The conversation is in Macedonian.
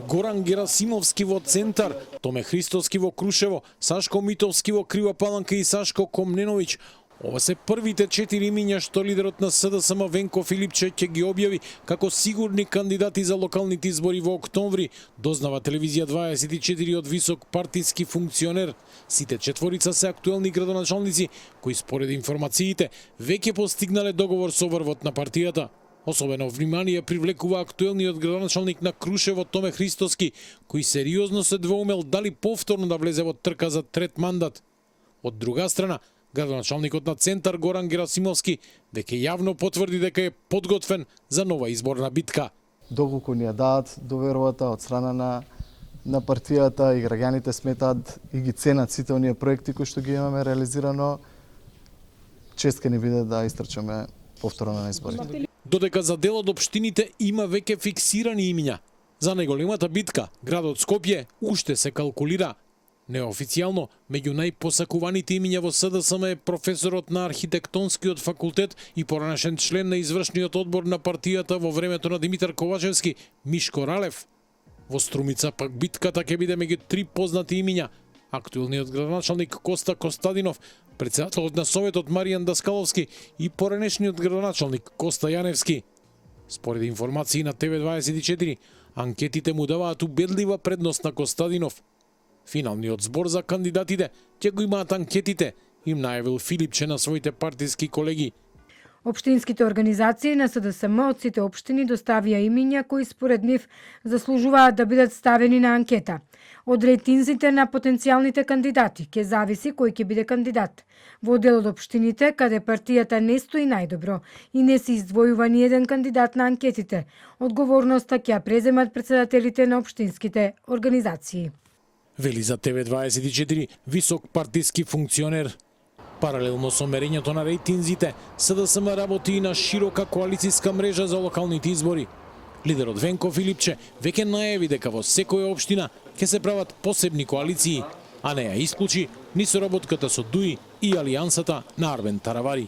Горан Герасимовски во Центар, Томе Христоски во Крушево, Сашко Митовски во Крива Паланка и Сашко Комненовиќ. Ова се првите 4 имиња што лидерот на СДСМ Венко Филипче ќе ги објави како сигурни кандидати за локалните избори во октомври, дознава телевизија 24 од висок партиски функционер. Сите четворица се актуелни градоначалници кои според информациите веќе постигнале договор со врвот на партијата. Особено внимание привлекува актуелниот градоначалник на Крушево Томе Христоски, кој сериозно се двоумел дали повторно да влезе во трка за трет мандат. Од друга страна, градоначалникот на Центар Горан Герасимовски веќе јавно потврди дека е подготвен за нова изборна битка. Доколку ни ја дадат довербата од страна на партијата и граѓаните сметаат и ги ценат сите оние проекти кои што ги имаме реализирано, чест ќе ни биде да истрчаме повторно на изборите. Додека за дел од општините има веќе фиксирани имиња. За најголемата битка, градот Скопје, уште се калкулира. Неофицијално, меѓу најпосакуваните имиња во СДСМ е професорот на архитектонскиот факултет и поранешен член на извршниот одбор на партијата во времето на Димитар Ковачевски, Мишко Ралев. Во Струмица пак битката ќе биде меѓу 3 познати имиња: актуелниот градоначалник Коста Костадинов, председателот на Советот Маријан Даскаловски и поранешниот градоначалник Коста Јаневски. Според информации на ТВ24, анкетите му даваат убедлива предност на Костадинов. Финалниот збор за кандидатите ќе го имаат анкетите, им најавил Филипче на своите партиски колеги. Општинските организации на СДСМ од сите општини доставија имиња кои според нив заслужуваат да бидат ставени на анкета. Од рейтинзите на потенцијалните кандидати ќе зависи кој ќе биде кандидат. Во дел од општините, каде партијата не стои најдобро и не се издвојува ни еден кандидат на анкетите, одговорноста ќе ја преземат председателите на општинските организации. Вели за ТВ24 висок партиски функционер. Паралелно со мерењето на рейтинзите, СДСМ работи и на широка коалицијска мрежа за локалните избори. Лидерот Венко Филипче веќе најави дека во секоја општина ќе се прават посебни коалиции, а не ја исклучи ни соработката со ДУИ и алијансата на Арбен Таравари.